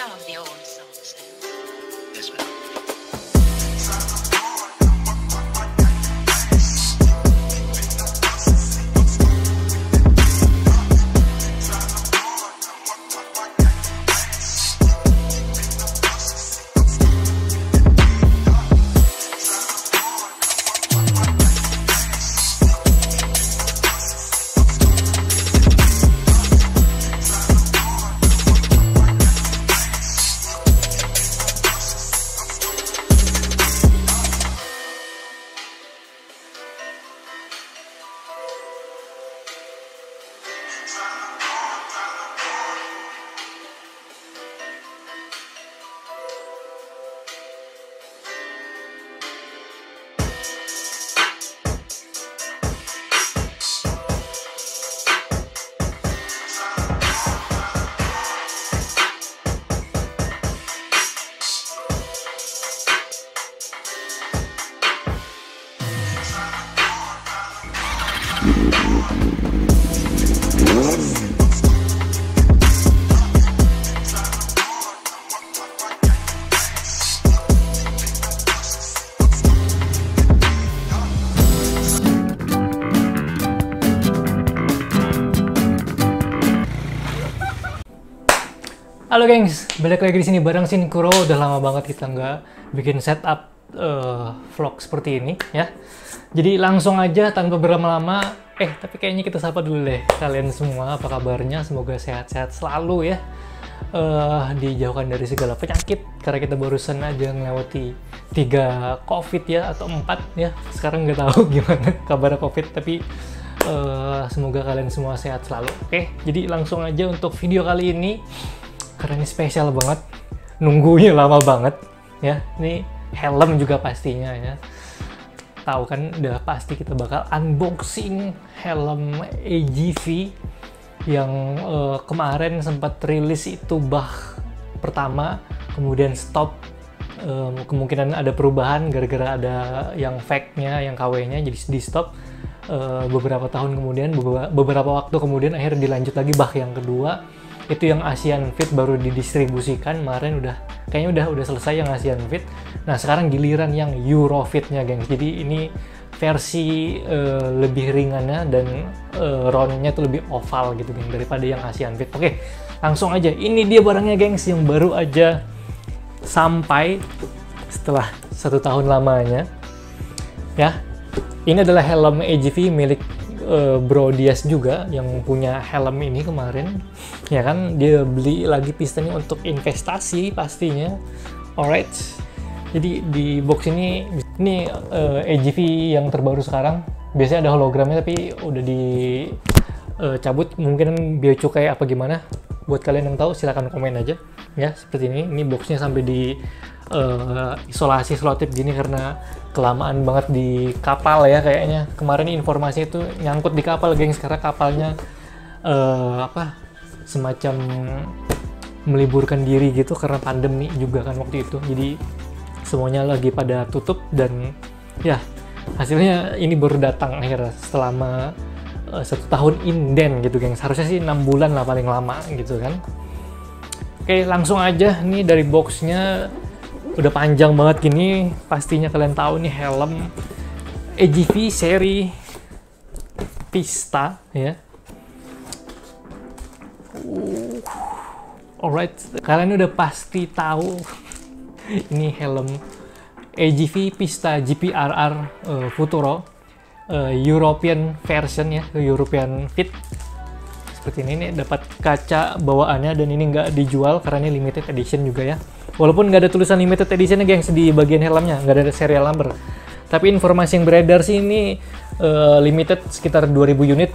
some of the old songs. Yes, ma'am. Halo gengs, balik lagi di sini bareng Shinkuro. Udah lama banget kita nggak bikin setup vlog seperti ini ya. Jadi langsung aja tanpa berlama-lama. Tapi kayaknya kita sapa dulu deh kalian semua. Apa kabarnya? Semoga sehat-sehat selalu ya. Dijauhkan dari segala penyakit. Karena kita barusan aja melewati 3 COVID ya atau 4 ya. Sekarang nggak tahu gimana kabar COVID, tapi semoga kalian semua sehat selalu. Jadi langsung aja untuk video kali ini. Karena ini spesial banget, nunggunya lama banget ya. Ini helm juga pastinya ya. Tahu kan, udah pasti kita bakal unboxing helm AGV yang kemarin sempat rilis itu bah pertama, kemudian stop. Kemungkinan ada perubahan gara-gara ada yang fake-nya, yang KW-nya jadi di stop. Beberapa tahun kemudian, beberapa waktu kemudian akhirnya dilanjut lagi bah yang kedua. Itu yang Asian Fit baru didistribusikan kemarin, kayaknya udah selesai yang Asian Fit. Nah sekarang giliran yang Eurofit-nya gengs. Jadi ini versi lebih ringannya dan roundnya tuh lebih oval gitu geng daripada yang Asian Fit. Oke, langsung aja. Ini dia barangnya gengs yang baru aja sampai setelah 1 tahun lamanya ya. Ini adalah helm AGV milik Bro Dias juga yang punya helm ini kemarin ya kan. Dia beli lagi pistonnya untuk investasi pastinya. Alright, jadi di box ini AGV yang terbaru sekarang. Biasanya ada hologramnya tapi udah dicabut, mungkin bea cukai apa gimana. Buat kalian yang tahu silahkan komen aja ya. Seperti ini boxnya sampai di isolasi selotip gini karena kelamaan banget di kapal ya kayaknya. Kemarin informasi itu nyangkut di kapal gengs, karena kapalnya semacam meliburkan diri gitu karena pandemi juga kan waktu itu. Jadi semuanya lagi pada tutup dan ya hasilnya ini baru datang akhirnya selama 1 tahun inden gitu gengs. Harusnya sih 6 bulan lah paling lama gitu kan. Oke, langsung aja nih dari boxnya. Udah panjang banget gini, pastinya kalian tahu nih helm AGV seri Pista ya. Alright, kalian udah pasti tahu ini helm AGV Pista GPRR Futuro European version ya, European Fit. Seperti ini dapat kaca bawaannya dan ini nggak dijual karena ini limited edition juga ya. Walaupun nggak ada tulisan limited edition gengs di bagian helmnya, nggak ada serial number. Tapi informasi yang beredar sih ini limited sekitar 2000 unit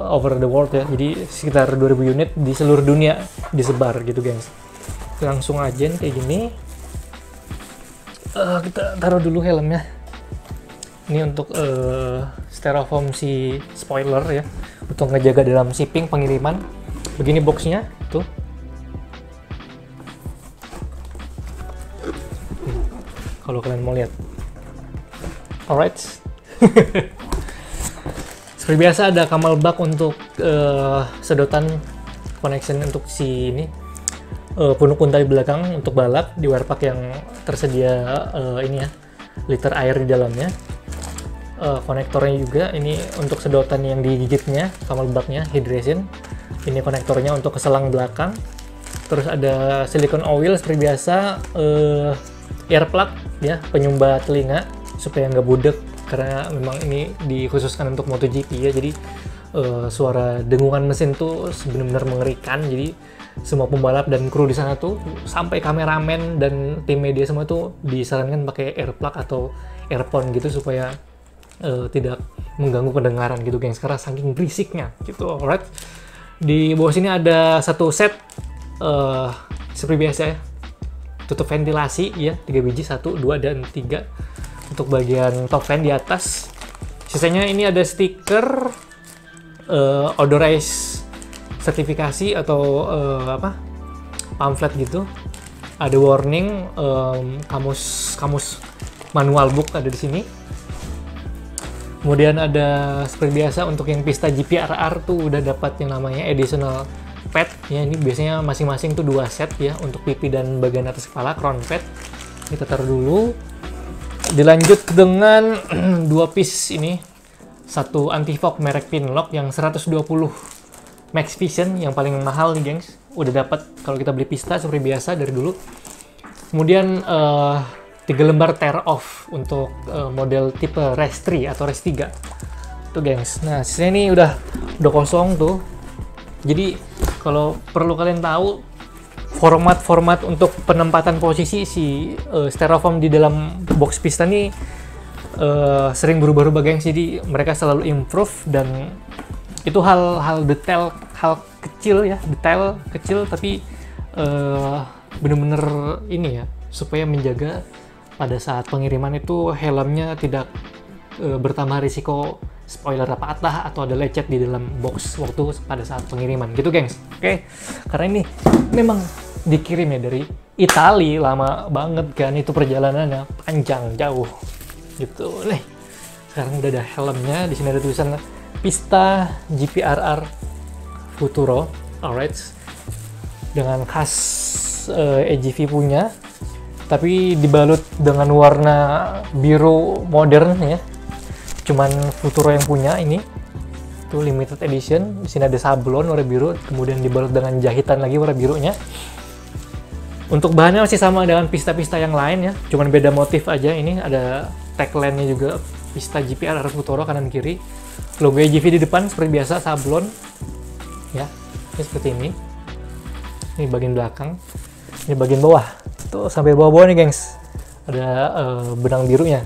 over the world ya. Jadi sekitar 2000 unit di seluruh dunia disebar gitu gengs. Langsung aja nih kayak gini. Kita taruh dulu helmnya. Ini untuk styrofoam si spoiler ya, untuk ngejaga dalam shipping pengiriman. Begini boxnya tuh. Kalau kalian mau lihat. Alright. Seperti biasa ada camelback untuk sedotan connection untuk si ini punuk untai belakang untuk balap di wearpack yang tersedia ini ya, liter air di dalamnya. Konektornya juga ini untuk sedotan yang digigitnya sama lebaknya, hydration. Ini konektornya untuk ke selang belakang. Terus ada silicone oil seperti biasa, ear plug ya, penyumbat telinga supaya nggak budek karena memang ini dikhususkan untuk MotoGP ya. Jadi suara dengungan mesin tuh benar-benar mengerikan. Jadi semua pembalap dan kru di sana tuh sampai kameramen dan tim media semua tuh disarankan pakai ear plug atau earphone gitu supaya tidak mengganggu pendengaran gitu gengs, karena saking berisiknya gitu. Alright, di bawah sini ada satu set seperti biasa ya, tutup ventilasi ya, 3 biji, 1, 2, dan 3 untuk bagian top fan di atas. Sisanya ini ada stiker Odorize sertifikasi atau pamflet gitu. Ada warning, kamus manual book ada di sini. Kemudian ada seperti biasa untuk yang pista GPRR tuh udah dapat yang namanya additional pad ya. Ini biasanya masing-masing tuh 2 set ya untuk pipi dan bagian atas kepala, crown pad. Kita taruh dulu. Dilanjut dengan 2 piece ini. Satu anti-fog merek Pinlock yang 120 Max Vision yang paling mahal nih gengs. Udah dapat kalau kita beli pista seperti biasa dari dulu. Kemudian 3 lembar tear off untuk model tipe Race 3 atau Race 3 tuh gengs. Nah sisanya ini udah kosong tuh. Jadi kalau perlu kalian tahu, format untuk penempatan posisi si styrofoam di dalam box pista ini sering berubah-ubah gengs. Jadi mereka selalu improve, dan itu hal detail, hal kecil ya, detail kecil tapi bener-bener ini ya, supaya menjaga pada saat pengiriman itu helmnya tidak bertambah risiko spoiler patah atau ada lecet di dalam box waktu pada saat pengiriman gitu gengs. Oke, karena ini memang dikirim ya dari Itali, lama banget kan itu perjalanannya, panjang jauh gitu. Nih sekarang udah ada helmnya, di sini ada tulisan Pista GPRR Futuro, alright, dengan khas AGV punya, tapi dibalut dengan warna biru modern ya. Cuman Futuro yang punya ini. Itu limited edition. Di sini ada sablon warna biru, kemudian dibalut dengan jahitan lagi warna birunya. Untuk bahannya masih sama dengan pista-pista yang lain ya, cuman beda motif aja. Ini ada tagline-nya juga, Pista GPRR Futuro kanan kiri. Logo AGV di depan seperti biasa, sablon. Ya, ini seperti ini. Ini bagian belakang. Ini bagian bawah. Tuh sampai bawah-bawah nih gengs. Ada benang birunya.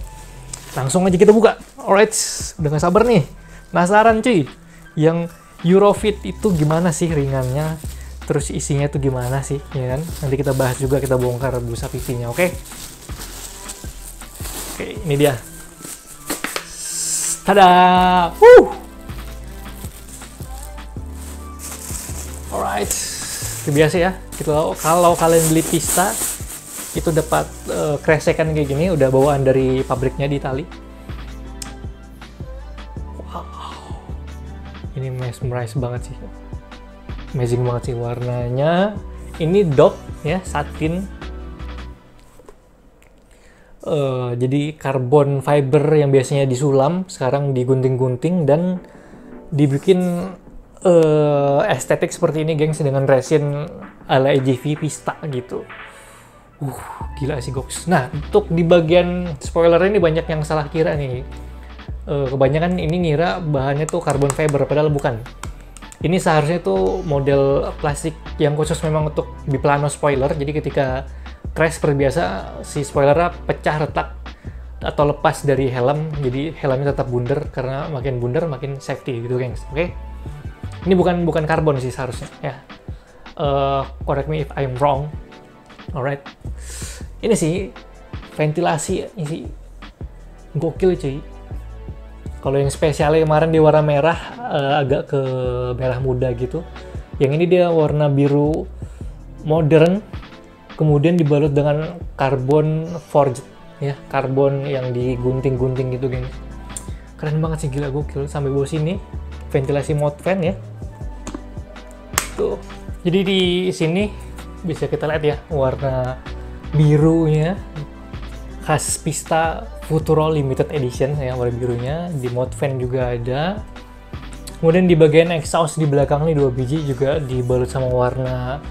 Langsung aja kita buka. Alright, udah gak sabar nih. Penasaran cuy. Yang Eurofit itu gimana sih ringannya? Terus isinya tuh gimana sih, ya kan? Nanti kita bahas juga, kita bongkar busa pipinya, oke? Oke, ini dia. Tada! Alright, itu biasa ya. Kalau kalian beli pista, itu dapat kresekan kayak gini, udah bawaan dari pabriknya di Itali. Wow, ini mesmerize banget sih. Amazing banget sih warnanya. Ini dock ya, satin. Jadi carbon fiber yang biasanya disulam sekarang digunting-gunting dan dibikin estetik seperti ini gengs, dengan resin ala AGV pista gitu. Gila sih goks. Nah, untuk di bagian spoiler ini banyak yang salah kira nih. Kebanyakan ini ngira bahannya tuh carbon fiber, padahal bukan. Ini seharusnya tuh model plastik yang khusus memang untuk biplano spoiler. Jadi ketika crash seperti biasa, si spoilernya pecah, retak, atau lepas dari helm. Jadi helmnya tetap bundar, karena makin bundar makin safety gitu gengs. Oke? Ini bukan karbon sih seharusnya ya. Correct me if I'm wrong. Alright. Ini sih ventilasi ini sih gokil cuy. Kalau yang spesialnya kemarin di warna merah, agak ke merah muda gitu. Yang ini dia warna biru modern, kemudian dibalut dengan karbon forged ya, karbon yang digunting-gunting gitu geng. Keren banget sih, gila gokil. Sampai bawah sini ventilasi mode fan ya. Tuh. Jadi di sini bisa kita lihat ya warna birunya khas Pista Futuro Limited Edition ya, warna birunya. Di mode fan juga ada. Kemudian di bagian exhaust di belakang nih 2 biji juga dibalut sama warna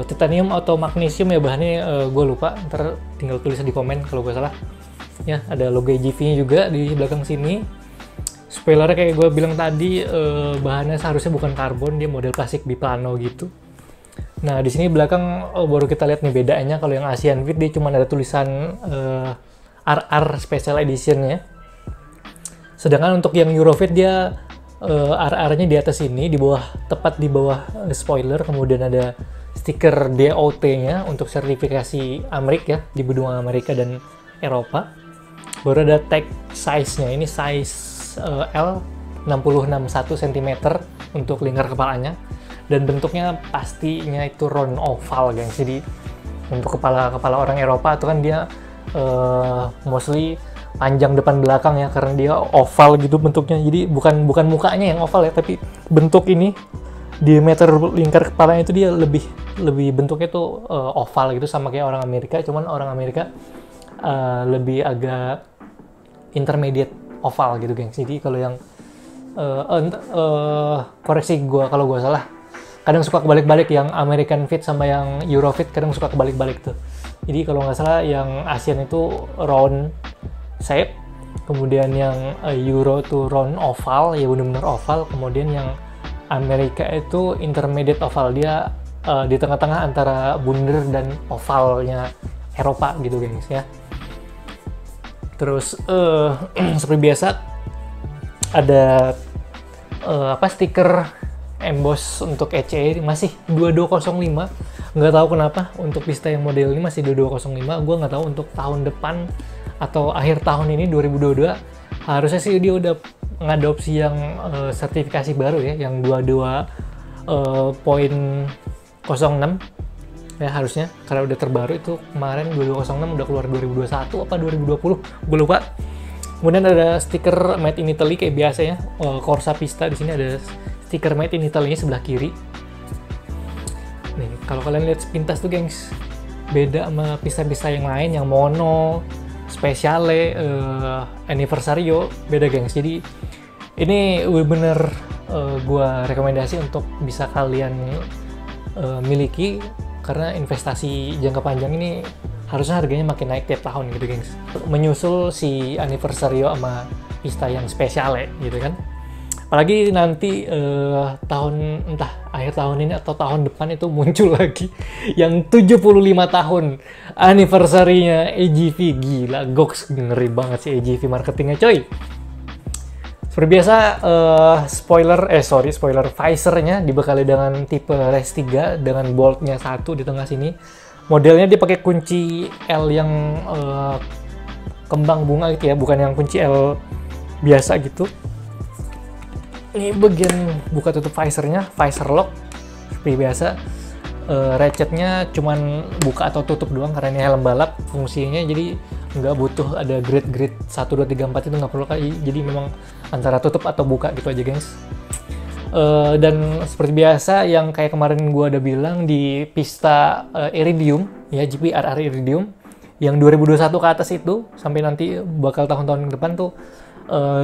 titanium atau magnesium ya bahannya, gue lupa, ntar tinggal tulis di komen kalau gue salah ya. Ada logo AGV-nya juga di belakang sini. Spoilernya kayak gue bilang tadi, bahannya seharusnya bukan karbon, dia model plastik biplano gitu. Nah di sini belakang baru kita lihat nih bedanya. Kalau yang Asian Fit dia cuma ada tulisan RR Special Edition ya, sedangkan untuk yang Eurofit dia RR-nya di atas ini, di bawah, tepat di bawah spoiler, kemudian ada stiker DOT-nya untuk sertifikasi Amerik ya, di benua Amerika dan Eropa. Baru ada tag size-nya, ini size L 60-61 cm untuk lingkar kepalanya, dan bentuknya pastinya itu round oval guys. Jadi untuk kepala orang Eropa itu kan dia mostly panjang depan belakang ya, karena dia oval gitu bentuknya. Jadi bukan mukanya yang oval ya, tapi bentuk ini diameter lingkar kepalanya itu dia lebih bentuknya tuh oval gitu, sama kayak orang Amerika. Cuman orang Amerika lebih agak intermediate oval gitu gengs. Jadi kalau yang koreksi gua kalau gua salah, kadang suka kebalik-balik, yang American Fit sama yang Eurofit kadang suka kebalik-balik tuh. Jadi kalau nggak salah yang Asian itu round shape, kemudian yang Euro tuh round oval ya, benar-benar oval. Kemudian yang Amerika itu intermediate oval, dia di tengah-tengah antara bundar dan ovalnya Eropa gitu guys ya. Terus seperti biasa ada stiker emboss untuk ECE masih 2205. Nggak tahu kenapa untuk Pista yang model ini masih 2205. Gue nggak tahu untuk tahun depan atau akhir tahun ini 2022 harusnya sih dia udah ngadopsi yang sertifikasi baru ya, yang 22.06 ya harusnya, karena udah terbaru itu kemarin 2206 udah keluar 2021 apa 2020 gue lupa. Kemudian ada stiker Made in Italy kayak biasa ya, Corsa Pista di sini ada stiker Made in Italy sebelah kiri. Nih kalau kalian lihat sepintas tuh gengs, beda sama pista-pista yang lain yang mono, Speciale, Anniversario, beda gengs. Jadi ini bener gua rekomendasi untuk bisa kalian miliki, karena investasi jangka panjang ini harusnya harganya makin naik tiap tahun gitu gengs, menyusul si Anniversario sama Pista yang Speciale gitu kan. Apalagi nanti entah akhir tahun ini atau tahun depan itu muncul lagi yang 75 tahun anniversary-nya AGV. Gila, goks, ngeri banget sih AGV marketingnya coy. Seperti biasa spoiler visornya dibekali dengan tipe Race 3 dengan boltnya 1 di tengah sini. Modelnya dia pakai kunci L yang kembang bunga gitu ya, bukan yang kunci L biasa gitu. Ini bagian buka tutup visornya, visor lock seperti biasa. Ratchetnya cuman buka atau tutup doang karena ini helm balap fungsinya, jadi nggak butuh ada grid 1, 2, 3, 4 itu nggak perlu kali. Jadi memang antara tutup atau buka gitu aja guys. Dan seperti biasa yang kayak kemarin gua ada bilang di Pista Iridium ya, GP RR Iridium yang 2021 ke atas itu, sampai nanti bakal tahun-tahun ke depan tuh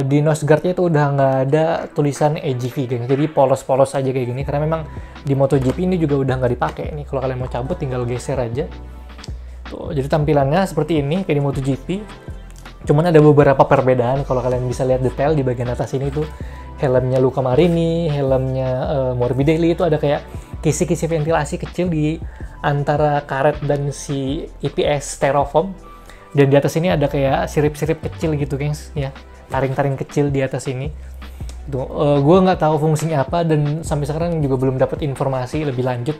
di nose guard-nya itu udah nggak ada tulisan AGV gengs. Jadi polos-polos aja kayak gini, karena memang di MotoGP ini juga udah nggak dipakai. Nih kalau kalian mau cabut tinggal geser aja tuh. Jadi tampilannya seperti ini kayak di MotoGP, cuman ada beberapa perbedaan. Kalau kalian bisa lihat detail di bagian atas ini tuh, helmnya Luca Marini, helmnya Morbidelli itu ada kayak kisi-kisi ventilasi kecil di antara karet dan si EPS styrofoam. Dan di atas ini ada kayak sirip-sirip kecil gitu gengs ya, taring-taring kecil di atas ini. Gue nggak tahu fungsinya apa, dan sampai sekarang juga belum dapat informasi lebih lanjut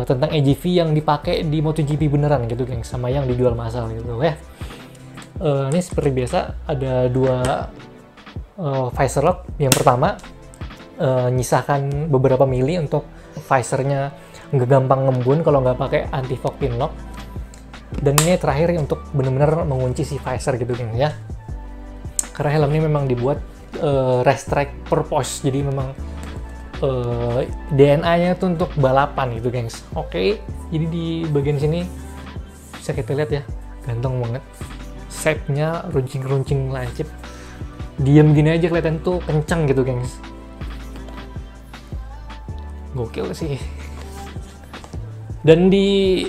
tentang AGV yang dipakai di MotoGP beneran gitu gengs, sama yang dijual massal gitu ya. Ini seperti biasa ada dua visor lock. Yang pertama nyisahkan beberapa mili untuk visornya nggak gampang ngembun kalau nggak pakai anti fog pin lock. Dan ini terakhir untuk benar-benar mengunci si visor gitu gengs ya, karena helm ini memang dibuat race track purpose, jadi memang DNA-nya tuh untuk balapan gitu gengs. Oke. Jadi di bagian sini bisa kita lihat ya, ganteng banget. Shape-nya runcing-runcing lancip. Diam gini aja kelihatan tuh kencang gitu, gengs. Gokil sih. Dan di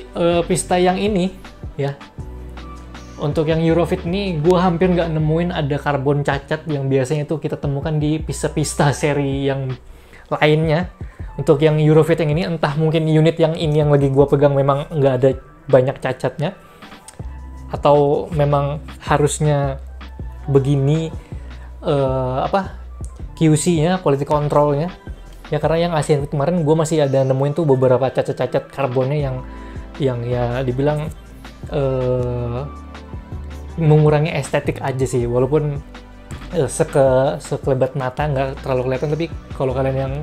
pista yang ini ya, untuk yang Eurofit ini gue hampir nggak nemuin ada karbon cacat yang biasanya tuh kita temukan di pista-pista seri yang lainnya. Untuk yang Eurofit yang ini, entah mungkin unit yang ini yang lagi gue pegang memang nggak ada banyak cacatnya, atau memang harusnya begini QC-nya, quality control-nya. Ya karena yang Asian Fit kemarin gue masih ada nemuin tuh beberapa cacat-cacat karbonnya yang ya dibilang mengurangi estetik aja sih, walaupun sekelebat mata nggak terlalu kelihatan, tapi kalau kalian yang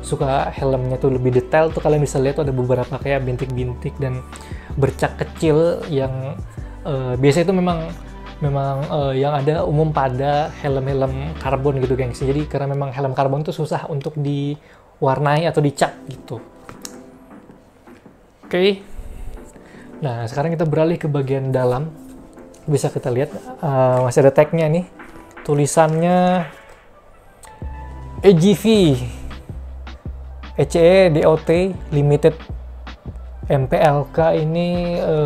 suka helmnya tuh lebih detail tuh kalian bisa lihat tuh ada beberapa kayak bintik-bintik dan bercak kecil yang biasanya itu memang yang ada umum pada helm-helm karbon gitu, gengs. Jadi karena memang helm karbon tuh susah untuk diwarnai atau dicat gitu. Oke. Nah, sekarang kita beralih ke bagian dalam. Bisa kita lihat masih ada tag-nya nih. Tulisannya AGV ECE DOT Limited MPLK. Ini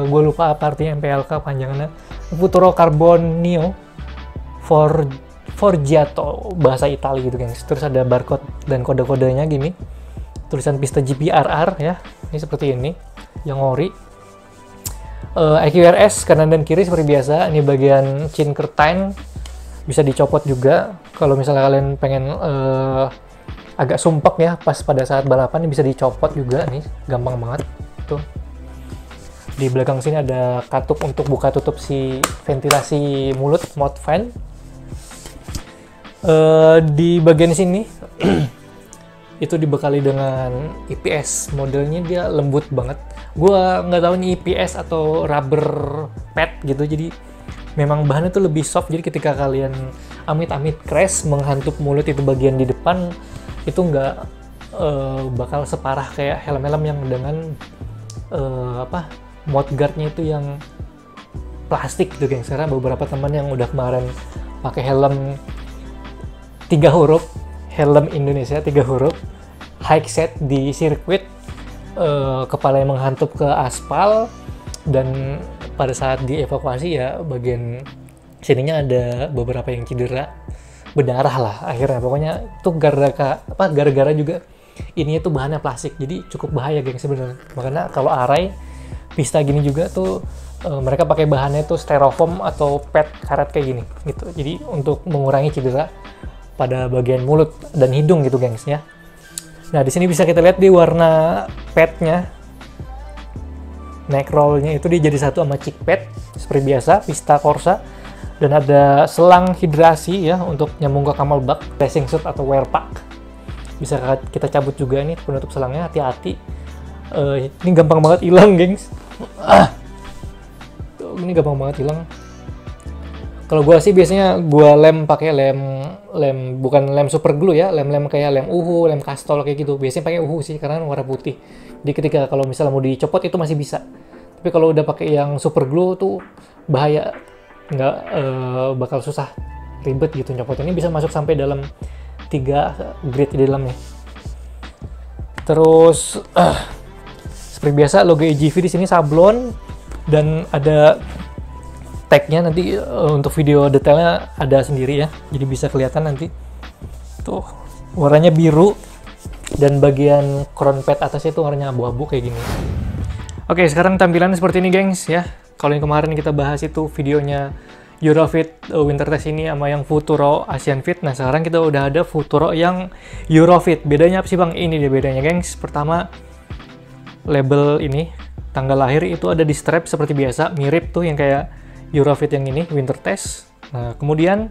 gue lupa apa artinya MPLK panjangannya. Futuro Carbon Neo Forgiato, bahasa Italia gitu, guys. Terus ada barcode dan kode-kodenya gini. Tulisan pista GPRR ya. Ini seperti ini yang ori. EQRS kanan dan kiri seperti biasa. Ini bagian chin curtain bisa dicopot juga. Kalau misalnya kalian pengen agak sumpek ya pas pada saat balapan, ini bisa dicopot juga nih, gampang banget tuh. Di belakang sini ada katup untuk buka tutup si ventilasi mulut, mouth fan. Di bagian sini itu dibekali dengan EPS, modelnya dia lembut banget. Gua nggak tahu ini EPS atau rubber pad gitu, jadi memang bahannya tuh lebih soft. Jadi ketika kalian amit-amit crash menghantup mulut itu bagian di depan, itu nggak bakal separah kayak helm-helm yang dengan mouthguardnya itu yang plastik gitu, gengs. Karena beberapa teman yang udah kemarin pakai helm 3 huruf, helm Indonesia 3 huruf, high set di sirkuit, kepala yang menghantup ke aspal, dan pada saat dievakuasi ya bagian sininya ada beberapa yang cedera, berdarah lah akhirnya. Pokoknya itu gara-gara juga ini tuh bahannya plastik, jadi cukup bahaya, geng, sebenarnya. Makanya kalau arai pista gini juga tuh mereka pakai bahannya tuh styrofoam atau pad karet kayak gini gitu. Jadi untuk mengurangi cedera pada bagian mulut dan hidung gitu, gengs ya. Nah, di sini bisa kita lihat di warna padnya, neck roll-nya itu dia jadi satu sama cheek pad seperti biasa pista Corsa, dan ada selang hidrasi ya untuk nyambung ke camelback, racing suit atau wear pack. Bisa kita cabut juga nih penutup selangnya, hati-hati. Ini gampang banget hilang, gengs. Ini gampang banget hilang. Kalau gua sih biasanya gua lem pakai lem bukan lem super glue ya, lem kayak lem uhu, lem kastol kayak gitu. Biasanya pakai uhu sih karena warna putih. Jadi ketika kalau misalnya mau dicopot itu masih bisa. Tapi kalau udah pakai yang super glue tuh bahaya, nggak bakal susah, ribet gitu nyopotnya. Ini bisa masuk sampai dalam 3 grade di dalamnya. Terus seperti biasa logo AGV di sini sablon, dan ada tagnya nanti untuk video detailnya ada sendiri ya, jadi bisa kelihatan nanti tuh warnanya biru, dan bagian crown pad atasnya itu warnanya abu-abu kayak gini. Oke, sekarang tampilannya seperti ini, gengs ya. Kalau yang kemarin kita bahas itu videonya Eurofit Winter Test ini sama yang Futuro Asian Fit. Nah, sekarang kita udah ada Futuro yang Eurofit. Bedanya apa sih, Bang? Ini dia bedanya, gengs. Pertama, label ini tanggal lahir itu ada di strap seperti biasa, mirip tuh yang kayak Eurofit yang ini Winter Test. Nah, kemudian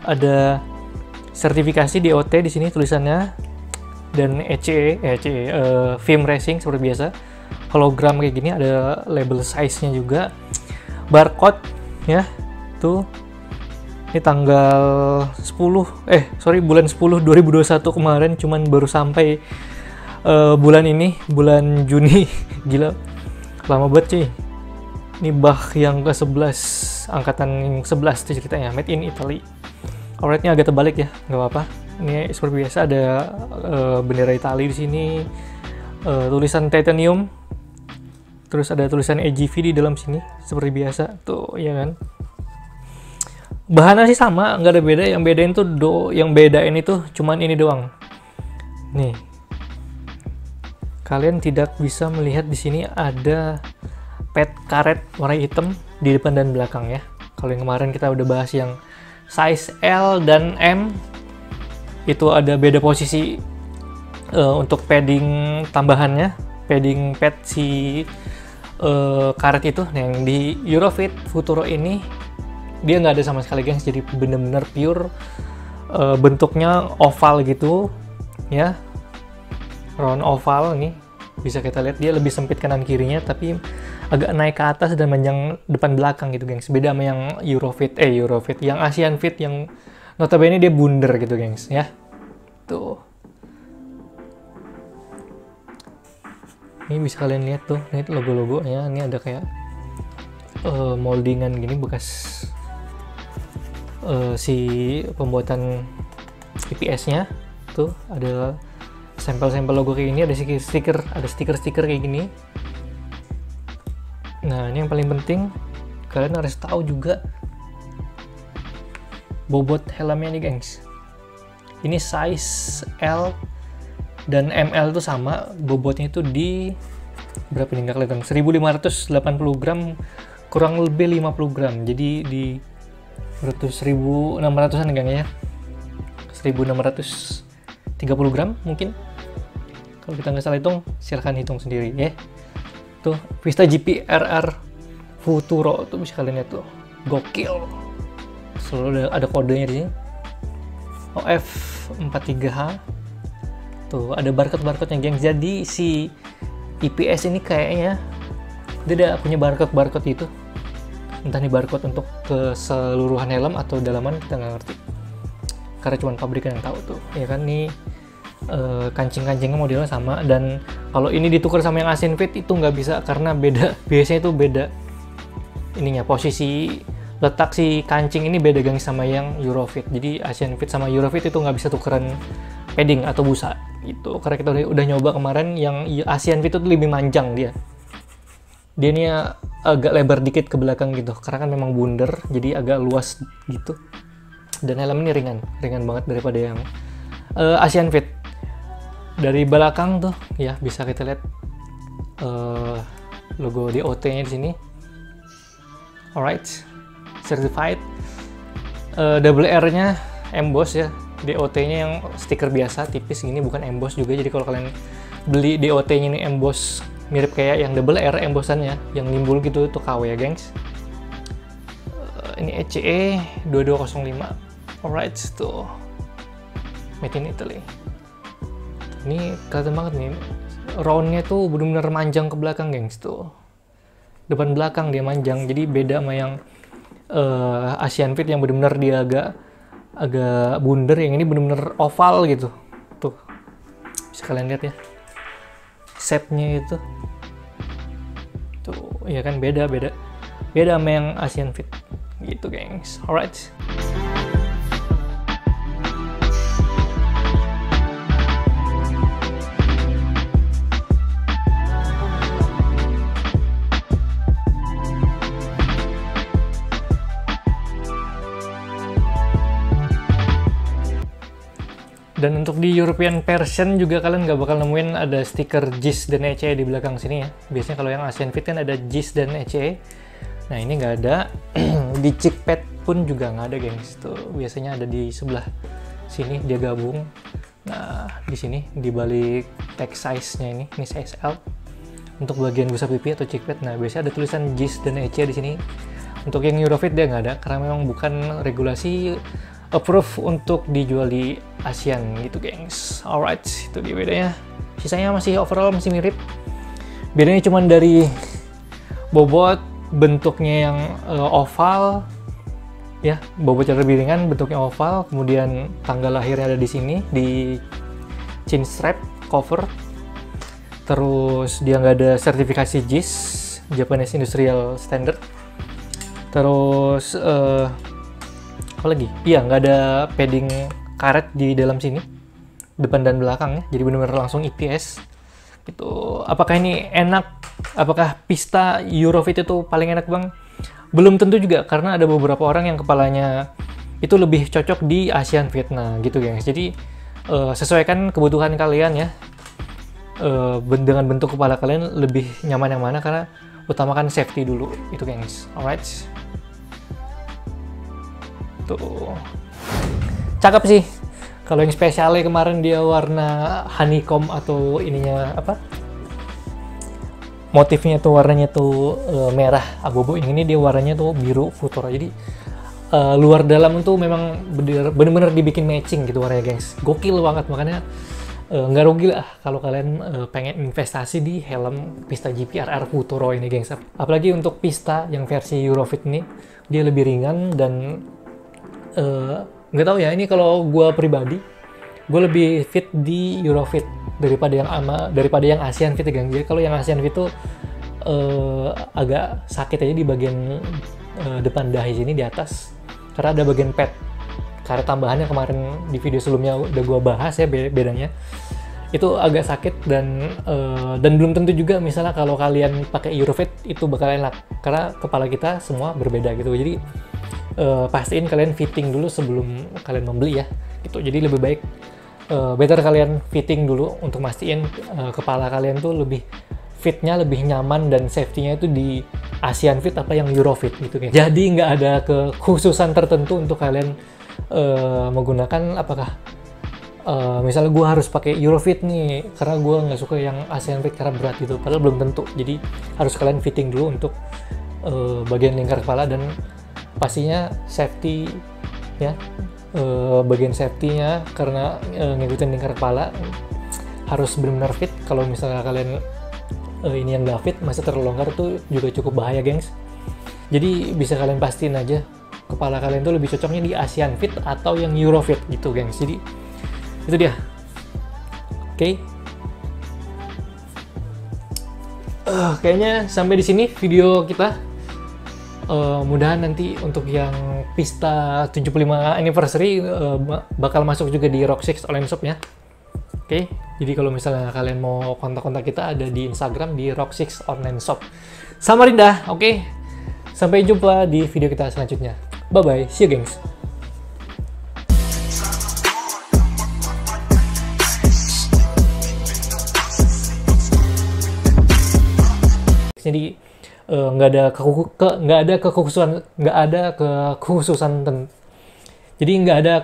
ada sertifikasi DOT di sini tulisannya, dan ECE Film Racing seperti biasa, hologram kayak gini, ada label size-nya juga, barcode ya tuh. Ini tanggal bulan 10 2021 kemarin, cuman baru sampai bulan ini, bulan Juni. Gila, lama banget cuy. Ini Bach yang ke-11, angkatan yang 11 itu ceritanya, made in Italy. Alright-nya agak terbalik ya, nggak apa-apa. Ini seperti biasa ada bendera Italia di sini, tulisan titanium, terus ada tulisan AGV di dalam sini, seperti biasa tuh, ya kan. Bahannya sih sama, nggak ada beda. Yang bedain itu cuman ini doang. Nih, kalian tidak bisa melihat di sini ada pad karet warna hitam di depan dan belakang ya. Kalau yang kemarin kita udah bahas yang size L dan M, itu ada beda posisi untuk padding tambahannya, padding pad si karet itu. Nah, yang di Eurofit Futuro ini dia nggak ada sama sekali gengs, jadi bener-bener pure bentuknya oval gitu ya, round oval. Nih bisa kita lihat dia lebih sempit kanan kirinya, tapi agak naik ke atas dan panjang depan belakang gitu gengs. Beda sama yang Eurofit, yang Asian Fit yang notabene dia bundar gitu gengs ya. Tuh, ini bisa kalian lihat tuh, ini logo-logonya. Ini ada kayak moldingan gini bekas si pembuatan IPS-nya. Tuh ada sampel-sampel logo kayak gini, ada stiker kayak gini. Nah, ini yang paling penting, kalian harus tahu juga bobot helmnya nih gengs. Ini size L dan ML itu sama, bobotnya itu di berapa nih, nggak kelihatan, 1580 gram kurang lebih 50 gram, jadi di 1600an gang ya, 1630 gram mungkin. Kalau kita nggak salah hitung, silahkan hitung sendiri ya. Tuh, Vista GP RR Futuro tuh bisa kalian lihat tuh, gokil. Selalu ada kodenya di sini, OF43H. Tuh ada barcode-nya gengs. Jadi si IPS ini kayaknya dia udah punya barcode itu. Entah nih barcode untuk keseluruhan helm atau dalaman, kita nggak ngerti. Karena cuma pabrikan yang tahu tuh, ya kan. Nih kancing-kancingnya modelnya sama, dan kalau ini ditukar sama yang Asian Fit itu nggak bisa karena beda. Biasanya itu beda ininya, posisi letak si kancing ini beda gengs sama yang Eurofit. Jadi Asian Fit sama Eurofit itu nggak bisa tukeran padding atau busa gitu, karena kita udah nyoba kemarin. Yang Asian Fit itu lebih manjang dia ini agak lebar dikit ke belakang gitu, karena kan memang bundar jadi agak luas gitu. Dan helm ini ringan banget daripada yang Asian Fit. Dari belakang tuh ya bisa kita lihat logo DOT-nya di sini. Alright, certified. Double R-nya emboss ya. DOT-nya yang stiker biasa tipis gini, bukan emboss juga. Jadi kalau kalian beli DOT-nya ini emboss mirip kayak yang double R embossannya yang nimbul gitu, itu KW ya gengs. Ini ECE 2205. Alright, tuh made in Italy. Ini kelihatan banget nih, roundnya tuh bener-bener manjang ke belakang gengs tuh. Depan belakang dia manjang, jadi beda sama yang Asian Fit yang bener-bener dia agak bundar. Yang ini bener-bener oval gitu. Tuh bisa kalian lihat ya, shape-nya itu tuh, ya kan, beda sama yang Asian Fit gitu gengs. Alright, dan untuk di European version juga kalian nggak bakal nemuin ada stiker JIS dan ECE di belakang sini ya. Biasanya kalau yang Asian Fit kan ada JIS dan ECE. Nah ini nggak ada. Di cheek pad pun juga nggak ada gengs. Tuh biasanya ada di sebelah sini, dia gabung. Nah di sini di balik tag size-nya ini size L. Untuk bagian busa pipi atau cheek pad, nah biasanya ada tulisan JIS dan ECE di sini. Untuk yang Eurofit dia nggak ada karena memang bukan regulasi approve untuk dijual di ASEAN gitu gengs. Alright, itu dia bedanya. Sisanya masih overall masih mirip. Bedanya cuma dari bobot, bentuknya yang oval ya, bobotnya lebih ringan, bentuknya oval. Kemudian tanggal lahirnya ada di sini di chin strap cover. Terus dia nggak ada sertifikasi JIS, Japanese Industrial Standard. Terus apa lagi? Iya, nggak ada padding karet di dalam sini, depan dan belakang ya. Jadi benar-benar langsung EPS. Gitu. Apakah ini enak? Apakah pista Eurofit itu paling enak, Bang? Belum tentu juga, karena ada beberapa orang yang kepalanya itu lebih cocok di Asian Fit. Nah, gitu guys. Jadi sesuaikan kebutuhan kalian ya. Dengan bentuk kepala kalian lebih nyaman yang mana, karena utamakan safety dulu itu guys. Alright. Tuh. Cakep sih. Kalau yang spesialnya kemarin dia warna honeycomb atau ininya apa? Motifnya tuh warnanya tuh merah abu-abu. Yang ini dia warnanya tuh biru Futuro. Jadi luar dalam tuh memang bener-bener dibikin matching gitu warnanya guys. Gokil banget, makanya nggak rugi lah kalau kalian pengen investasi di helm Pista GP RR Futuro ini guys. Apalagi untuk Pista yang versi Eurofit ini, dia lebih ringan dan nggak tahu ya, ini kalau gue pribadi, gue lebih fit di Eurofit daripada yang Asian Fit ya. Jadi kalau yang Asian Fit tuh agak sakit aja di bagian depan dahi sini di atas, karena ada bagian pad karet tambahannya. Kemarin di video sebelumnya udah gue bahas ya bedanya. Itu agak sakit dan belum tentu juga misalnya kalau kalian pakai Eurofit itu bakal enak, karena kepala kita semua berbeda gitu. Jadi pastiin kalian fitting dulu sebelum kalian membeli ya gitu. Jadi lebih baik better kalian fitting dulu untuk mastiin kepala kalian tuh lebih fitnya lebih nyaman dan safety-nya itu di Asian Fit apa yang Eurofit gitu kan. Jadi nggak ada kekhususan tertentu untuk kalian menggunakan. Apakah misalnya gue harus pakai Eurofit nih karena gue nggak suka yang Asian Fit karena berat gitu, padahal belum tentu. Jadi harus kalian fitting dulu untuk bagian lingkar kepala dan pastinya safety ya, bagian safety-nya karena ngikutin lingkar kepala harus benar-benar fit. Kalau misalnya kalian ini yang nggak fit, masih terlalu longgar tuh juga cukup bahaya gengs. Jadi bisa kalian pastiin aja kepala kalian tuh lebih cocoknya di Asian Fit atau yang Eurofit gitu gengs. Jadi itu dia. Oke. Kayaknya sampai di sini video kita. Mudahan nanti untuk yang Pista 75 anniversary bakal masuk juga di Rock6 online shop ya. Oke, jadi kalau misalnya kalian mau kontak-kontak kita ada di Instagram di Rock6 online shop. Samarinda, oke. Sampai jumpa di video kita selanjutnya. Bye bye, see you gengs. Jadi nggak ada kekhususan jadi nggak ada